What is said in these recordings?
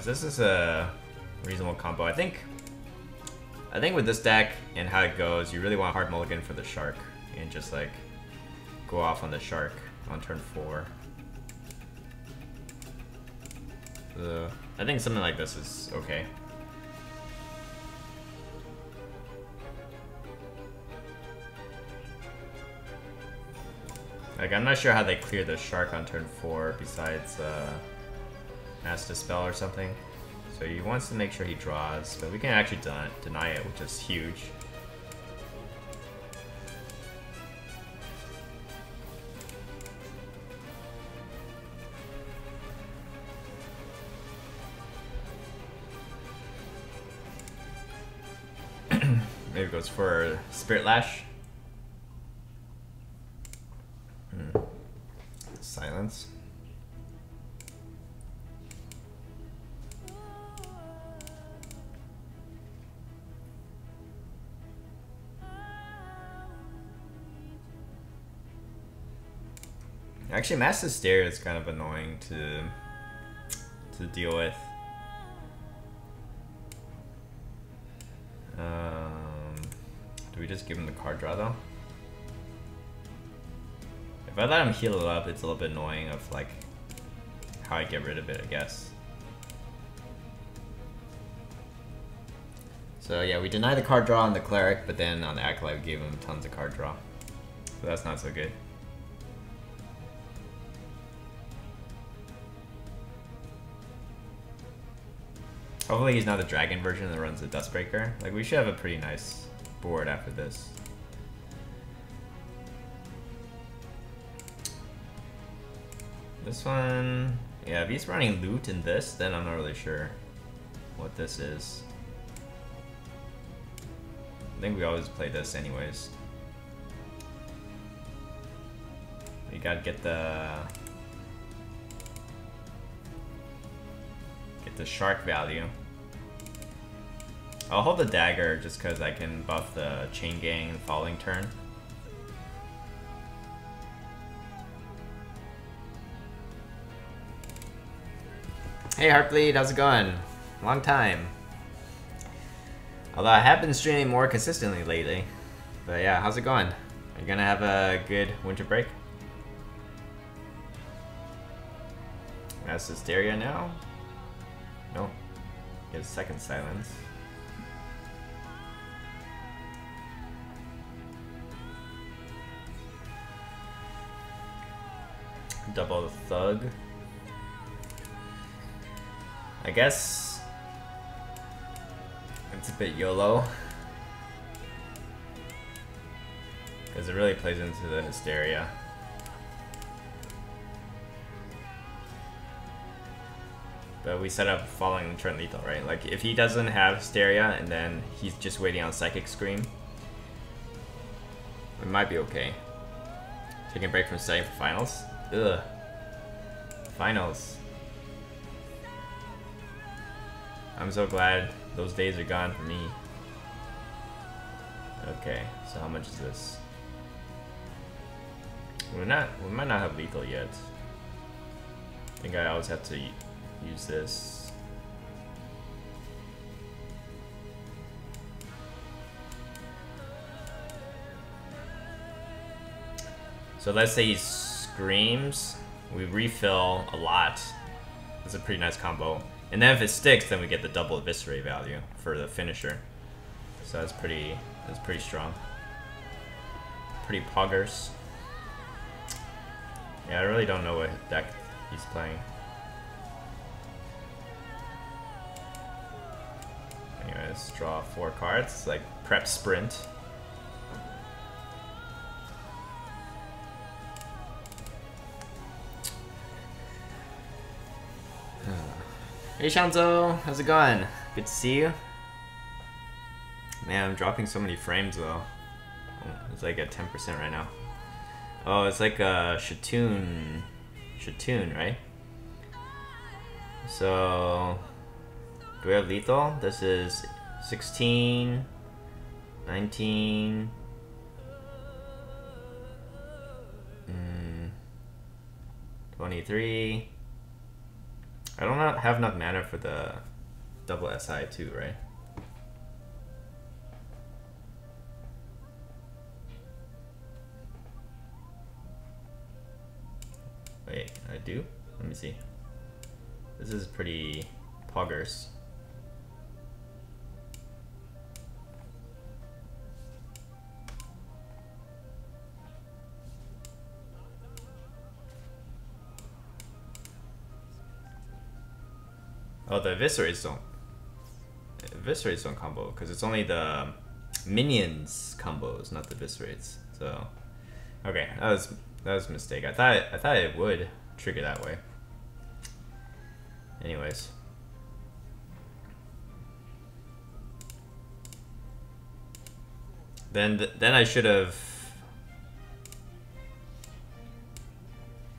Anyways, this is a reasonable combo. I think with this deck and how it goes, you really want hard mulligan for the shark and just like go off on the shark on turn 4. I think something like this is okay. Like, I'm not sure how they clear the shark on turn 4 besides Mass Dispel or something. So he wants to make sure he draws, but we can actually deny it, which is huge. Maybe it goes for Spirit Lash. Silence. Actually, Mass Hysteria is kind of annoying to deal with. Do we just give him the card draw though? If I let him heal it up, it's a little bit annoying of like how I get rid of it, I guess. So yeah, we deny the card draw on the Cleric, but then on the Acolyte we gave him tons of card draw. So that's not so good. Hopefully he's not the Dragon version that runs the Dustbreaker. Like, we should have a pretty nice board after this. This one, yeah, if he's running loot in this, then I'm not really sure what this is. I think we always play this anyways. We gotta get the shark value. I'll hold the dagger just because I can buff the Chain Gang and Falling turn. Hey Heartbleed, how's it going? Long time. Although I have been streaming more consistently lately. But yeah, how's it going? Are you gonna have a good winter break? That's Hysteria now? No. Get a second silence. Double Thug. I guess it's a bit YOLO because it really plays into the Hysteria. But we set up following turn lethal, right? Like if he doesn't have Hysteria and then he's just waiting on Psychic Scream, we might be okay. Taking a break from setting for finals. Ugh. Finals. I'm so glad those days are gone for me. Okay, so how much is this? We might not have lethal yet. I think I always have to use this. So let's say he screams, we refill a lot. That's a pretty nice combo. And then if it sticks, then we get the double Eviscerate value for the finisher. So that's pretty strong. Pretty poggers. Yeah, I really don't know what deck he's playing. Anyways, draw 4 cards, like prep sprint. Hey Shanzo, how's it going? Good to see you. Man, I'm dropping so many frames though. It's like at 10% right now. Oh, it's like a Shatoon, right? So, do we have lethal? This is 16, 19, 23. I don't have enough mana for the double SI too, right? Wait, I do? Let me see. This is pretty poggers. Oh, the eviscerates don't combo because it's only the minions combos, not the eviscerates. So, okay, that was a mistake. I thought it would trigger that way. Anyways, then I should have.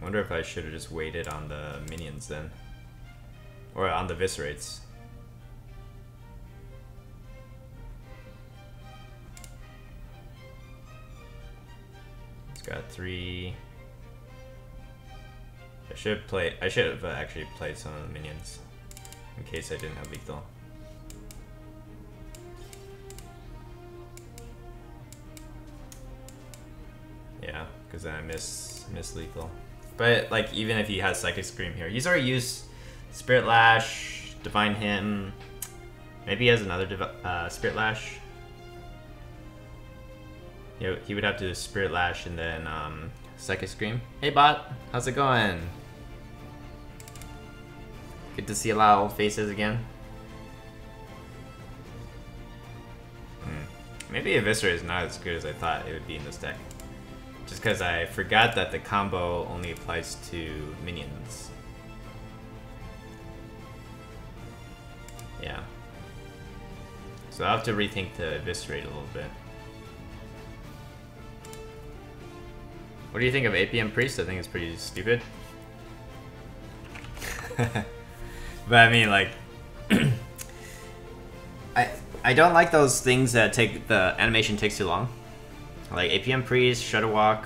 I wonder if I should have just waited on the minions then. Or on the eviscerates. It's got 3. I should have actually played some of the minions in case I didn't have lethal. Yeah, because then I miss lethal. But like even if he has Psychic Scream here, he's already used Spirit Lash, Divine Hymn. Maybe he has another Spirit Lash. You know, he would have to Spirit Lash and then Psychic Scream. Hey bot, how's it going? Good to see a lot of old faces again. Maybe Eviscerate is not as good as I thought it would be in this deck. Just because I forgot that the combo only applies to minions. Yeah. So I'll have to rethink the Eviscerate a little bit. What do you think of APM Priest? I think it's pretty stupid. But I mean, like, I don't like those things that take the animation takes too long. Like APM Priest, Shadow Walk.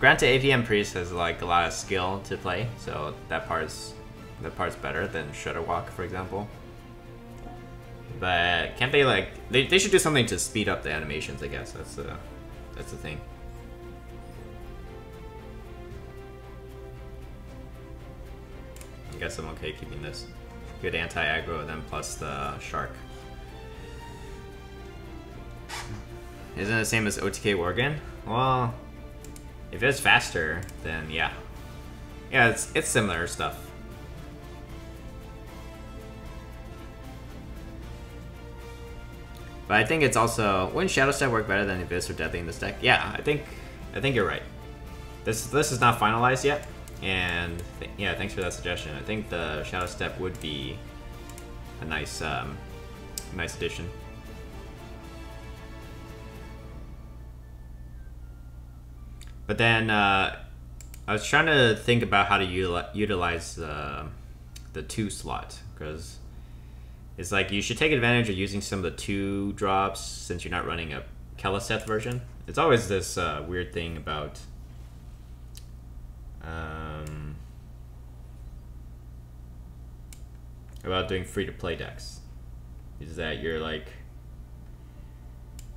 Granted, APM Priest has like a lot of skill to play, so that part's better than Shadow Walk, for example. But can't they like they should do something to speed up the animations? I guess that's the thing. I guess I'm okay keeping this. Good anti-aggro, and then plus the Shark. Isn't it the same as OTK Worgen? Well, if it's faster, then yeah. Yeah, it's similar stuff. But I think it's also, wouldn't Shadowstep work better than Abyss or Deadly in this deck? Yeah, I think you're right. This is not finalized yet, and yeah, thanks for that suggestion. I think the Shadowstep would be a nice nice addition. But then I was trying to think about how to utilize the 2 slot, because it's like you should take advantage of using some of the 2 drops since you're not running a Keleseth version. It's always this weird thing about doing free-to-play decks, is that you're like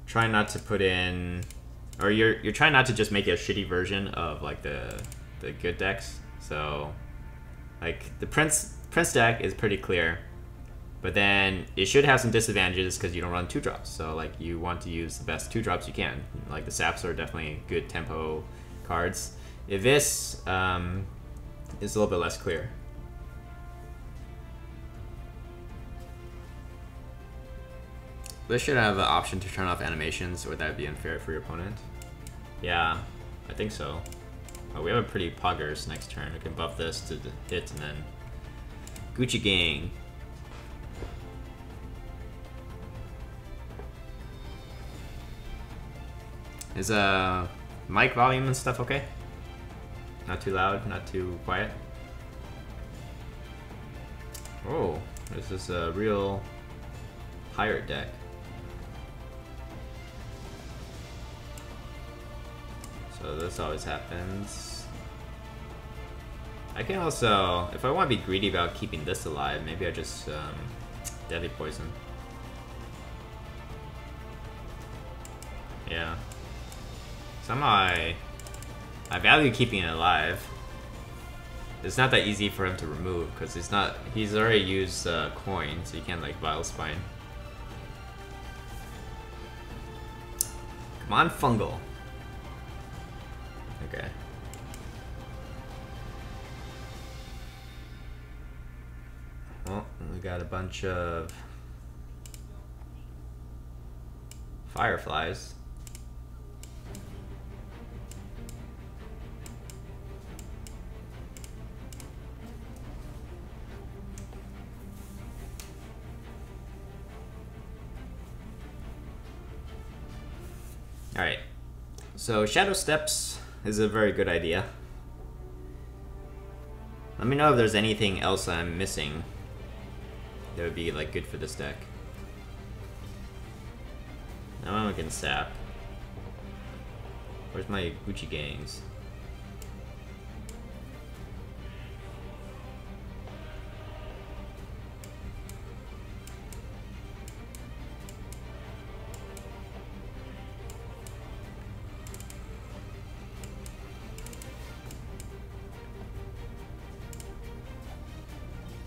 trying not to put in, or you're trying not to just make a shitty version of like the good decks. So like the Prince deck is pretty clear, but then it should have some disadvantages because you don't run 2 drops. So like you want to use the best 2 drops you can. Like the Saps are definitely good tempo cards. If this is a little bit less clear. This should have the option to turn off animations, or that would be unfair for your opponent. Yeah, I think so. Oh, we have a pretty poggers next turn. We can buff this to the hit and then Gucci Gang. Is mic volume and stuff okay? Not too loud, not too quiet. Oh, this is a real pirate deck. So this always happens. I can also, if I want to be greedy about keeping this alive, maybe I just deadly poison. Yeah. Somehow I value keeping it alive. It's not that easy for him to remove because he's already used coin, so you can't like Vile Spine. Come on, fungal. Okay. Well, we got a bunch of fireflies. Alright, so Shadowsteps is a very good idea. Let me know if there's anything else I'm missing that would be like good for this deck. Now I'm looking sap. Where's my Gucci gangs?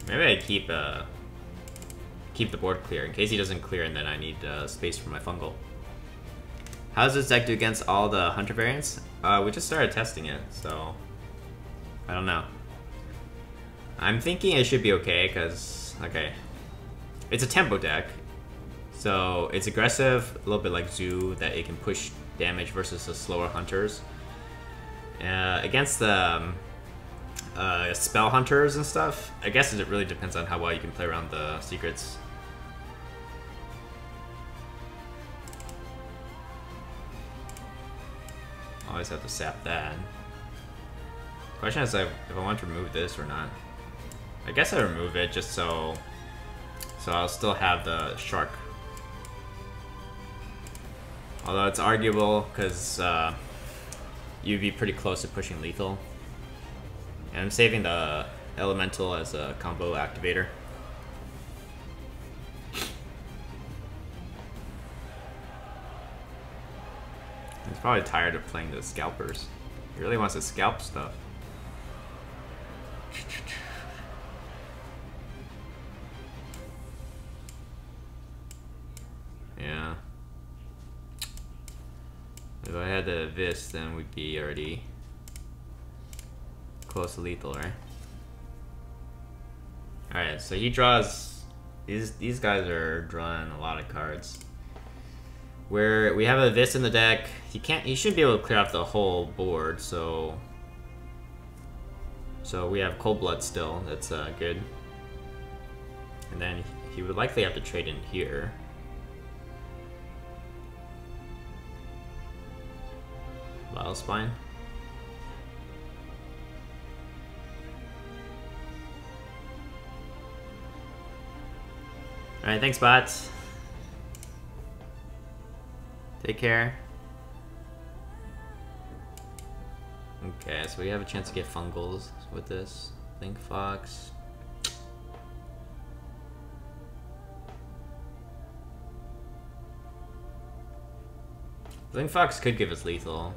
Maybe I keep the board clear in case he doesn't clear, and then I need space for my fungal. How does this deck do against all the hunter variants? We just started testing it, so I don't know. I'm thinking it should be okay because it's a tempo deck, so it's aggressive, a little bit like Zoo, that it can push damage versus the slower hunters. Against the spell hunters and stuff, I guess it really depends on how well you can play around the secrets. Always have to sap that. Question is if I want to remove this or not. I guess I remove it just so I'll still have the shark. Although it's arguable because you'd be pretty close to pushing lethal. And I'm saving the elemental as a combo activator. He's probably tired of playing the scalpers. He really wants to scalp stuff. Yeah. If I had the Vis, then we'd be already close to lethal, right? Alright, so he draws... These guys are drawing a lot of cards. Where we have a Vis in the deck, he should be able to clear off the whole board, so we have Cold Blood still, that's good. And then he would likely have to trade in here. Vile Spine. Alright, thanks bots. Take care. Okay, so we have a chance to get fungals with this. Link Fox. Link Fox could give us lethal.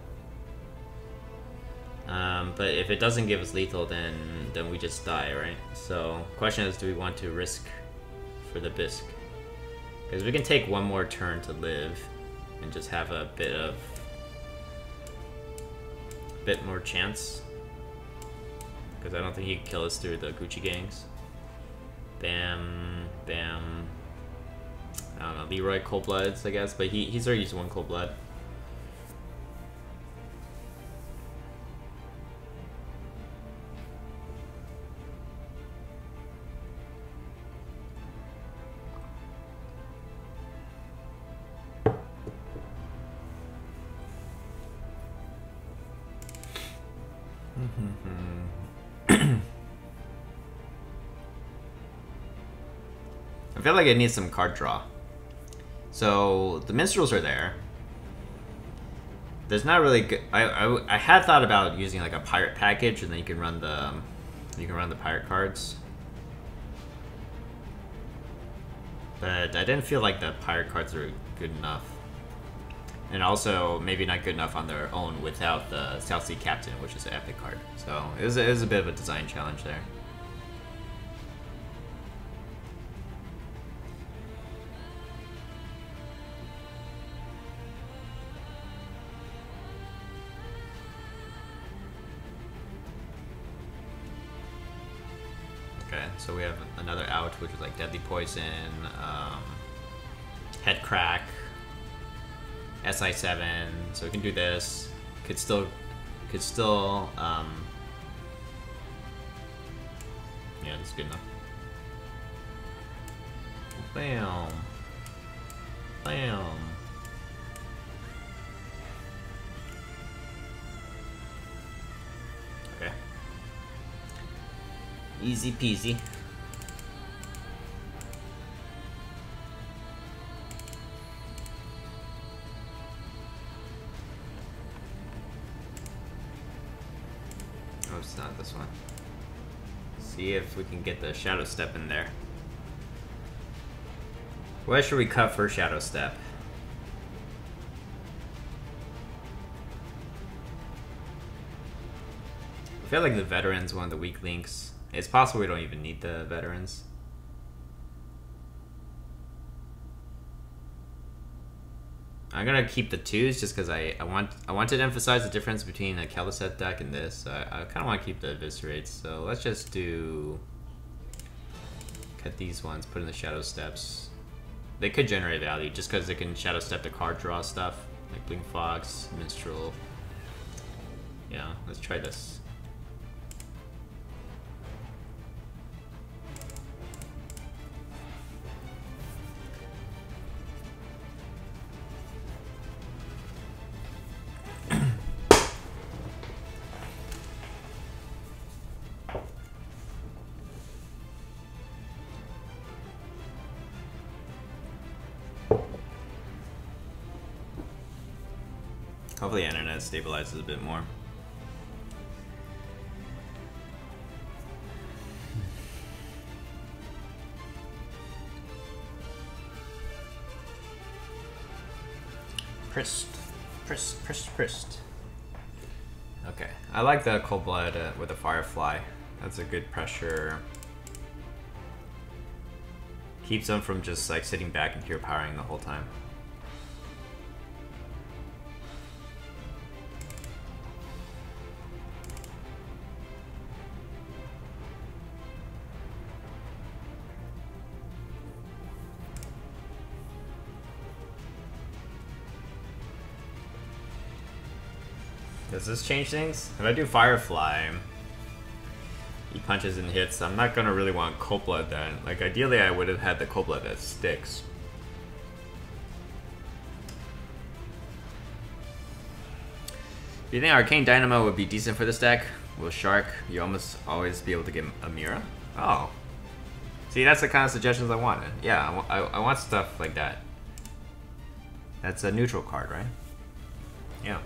But if it doesn't give us lethal, then we just die, right? So, question is, do we want to risk for the Bisque? Because we can take one more turn to live and just have a bit more chance. Because I don't think he can kill us through the Gucci gangs. Bam, bam. I don't know, Leroy Cold Bloods, I guess, but he's already used one Cold Blood. I feel like I need some card draw. So the minstrels are there. There's not really good. I had thought about using like a pirate package, and then you can run the You can run the pirate cards. But I didn't feel like the pirate cards were good enough. And also, maybe not good enough on their own without the South Sea Captain, which is an epic card. So, it was a bit of a design challenge there. Okay, so we have another out, which is like Deadly Poison, Head Crack, SI7, so we can do this. Could still, yeah, that's good enough. Bam. Bam. Okay. Easy peasy. Oh, it's not this one. See if we can get the Shadowstep in there. What should we cut for Shadowstep? I feel like the veteran's one of the weak links. It's possible we don't even need the veterans. I'm gonna keep the twos just because I want to emphasize the difference between a Kel'Thuzad deck and this. I kind of want to keep the eviscerates, so let's just do cut these ones, put in the Shadow Steps. They could generate value just because they can Shadow Step the card draw stuff like Blink Fox, Minstrel. Yeah, let's try this. Hopefully the internet stabilizes a bit more. Prist. Okay, I like the Cold Blood with the Firefly. That's a good pressure. Keeps them from just like sitting back and pure powering the whole time. Does this change things? If I do Firefly, he punches and hits, I'm not gonna really want Cold Blood then. Like, ideally I would have had the Cold Blood that sticks. Do you think Arcane Dynamo would be decent for this deck? With Shark, you almost always be able to get a Mira? Oh. See, that's the kind of suggestions I wanted. Yeah, I want stuff like that. That's a neutral card, right? Yeah.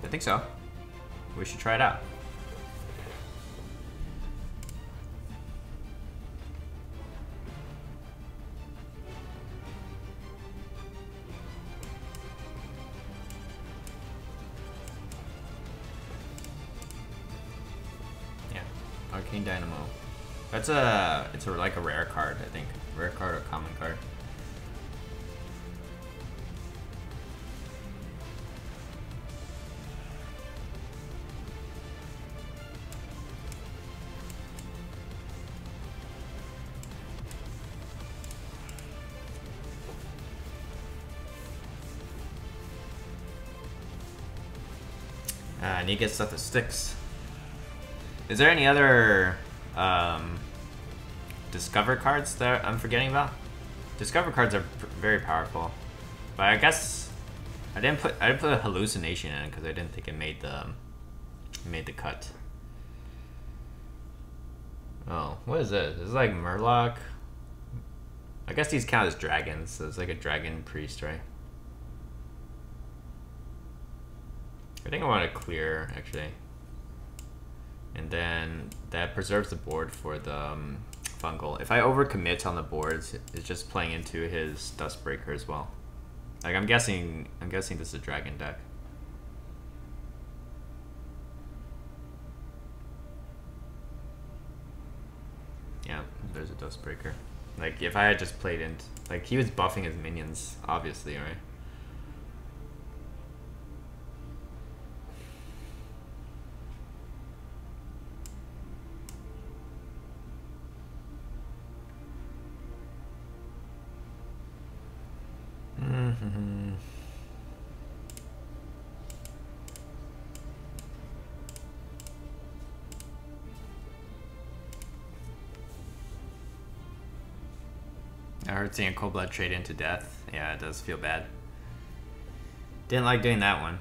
I think so. We should try it out. Yeah, Arcane Dynamo. It's like a rare card, I think. Rare card or common card. I need to get stuff that sticks. Is there any other Discover cards that I'm forgetting about? Discover cards are very powerful, but I guess I didn't put a hallucination in because I didn't think it made the cut. Oh, what is this? This is like Murloc. I guess these count as dragons, so it's like a dragon priest, right? I think I want to clear, actually. And then that preserves the board for the fungal. If I overcommit on the boards, it's just playing into his Dustbreaker as well. Like I'm guessing this is a dragon deck. Yeah, there's a Dustbreaker. Like if I had just played into, like he was buffing his minions, obviously, right? I heard seeing a Cold Blood trade into death. Yeah, it does feel bad. Didn't like doing that one.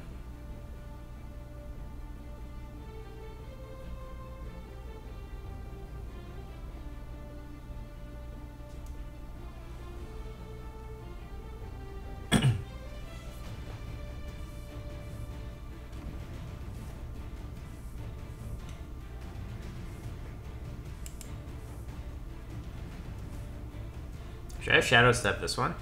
Should I have Shadowstep this one?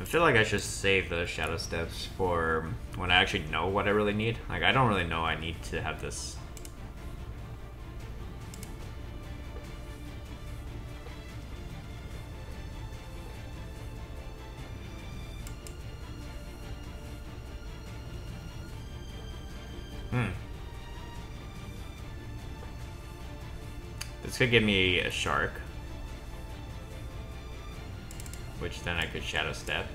I feel like I should save the Shadowsteps for when I actually know what I really need. Like, I don't really know I need to have this. This could give me a shark, which then I could Shadow Step.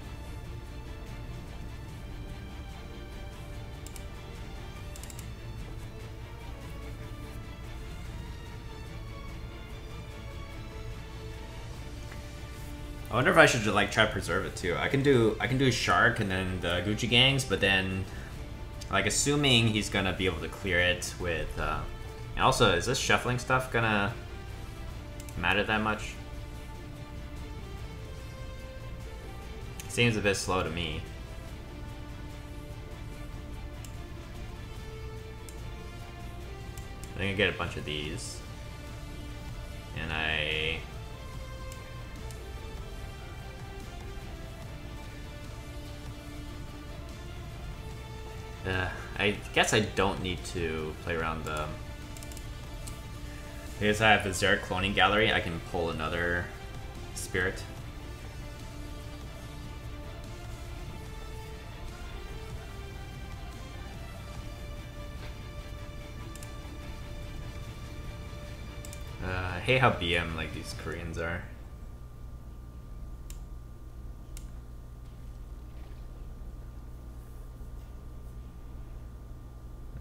I wonder if I should like try to preserve it too. I can do shark and then the Gucci gangs, but then like assuming he's gonna be able to clear it with. And also, is this shuffling stuff gonna matter that much? Seems a bit slow to me. I think I get a bunch of these. And I guess I don't need to play around the... I guess I have the Zerg Cloning Gallery. I can pull another spirit. I hate how BM like these Koreans are.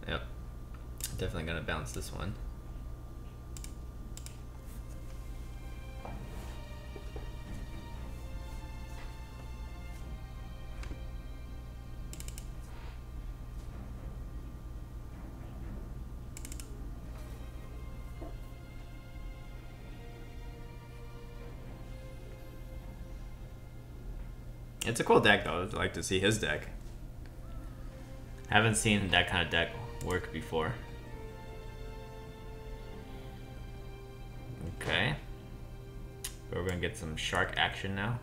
Yep. Definitely gonna bounce this one. It's a cool deck though. I'd like to see his deck. Haven't seen that kind of deck work before. Okay. But we're gonna get some shark action now.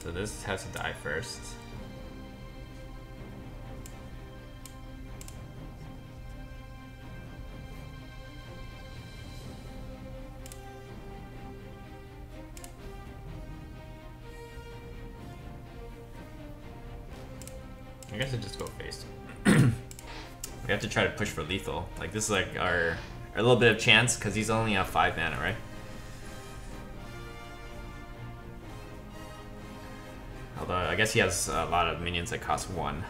So this has to die first. I guess I just go face. We have to try to push for lethal. Like this is like our little bit of chance because he's only a 5 mana, right? Although I guess he has a lot of minions that cost 1.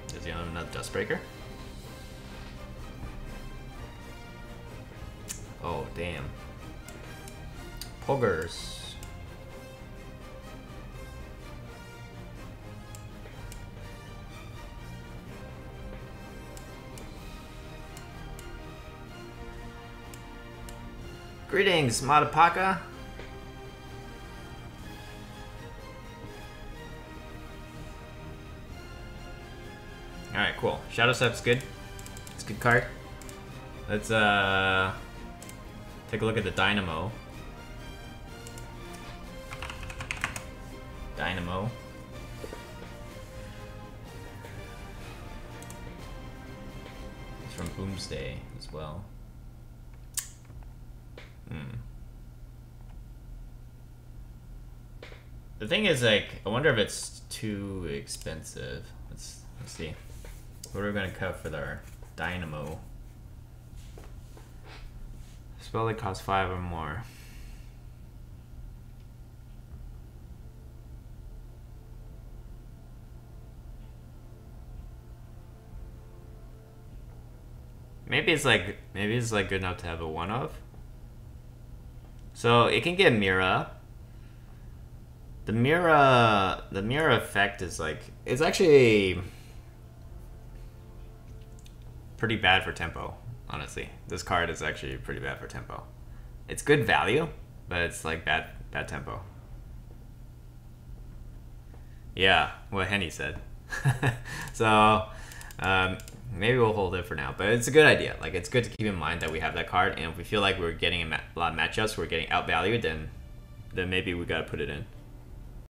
Does he have another Dustbreaker? Oh damn. Poggers. Greetings, Madapaka. Alright, cool. Shadowstep's good. It's a good card. Let's take a look at the Dynamo. Dynamo. It's from Boomsday as well. The thing is, like, I wonder if it's too expensive. Let's see. What are we gonna cut for our Dynamo? Spell that costs 5 or more. Maybe it's like good enough to have a one of. So it can get Mira. The Mira effect is like, it's actually pretty bad for tempo, honestly. This card is actually pretty bad for tempo. It's good value, but it's like bad tempo. Yeah, what Henny said. So maybe we'll hold it for now, but it's a good idea. Like, it's good to keep in mind that we have that card, and if we feel like we're getting a lot of matchups, we're getting outvalued, then maybe we gotta put it in.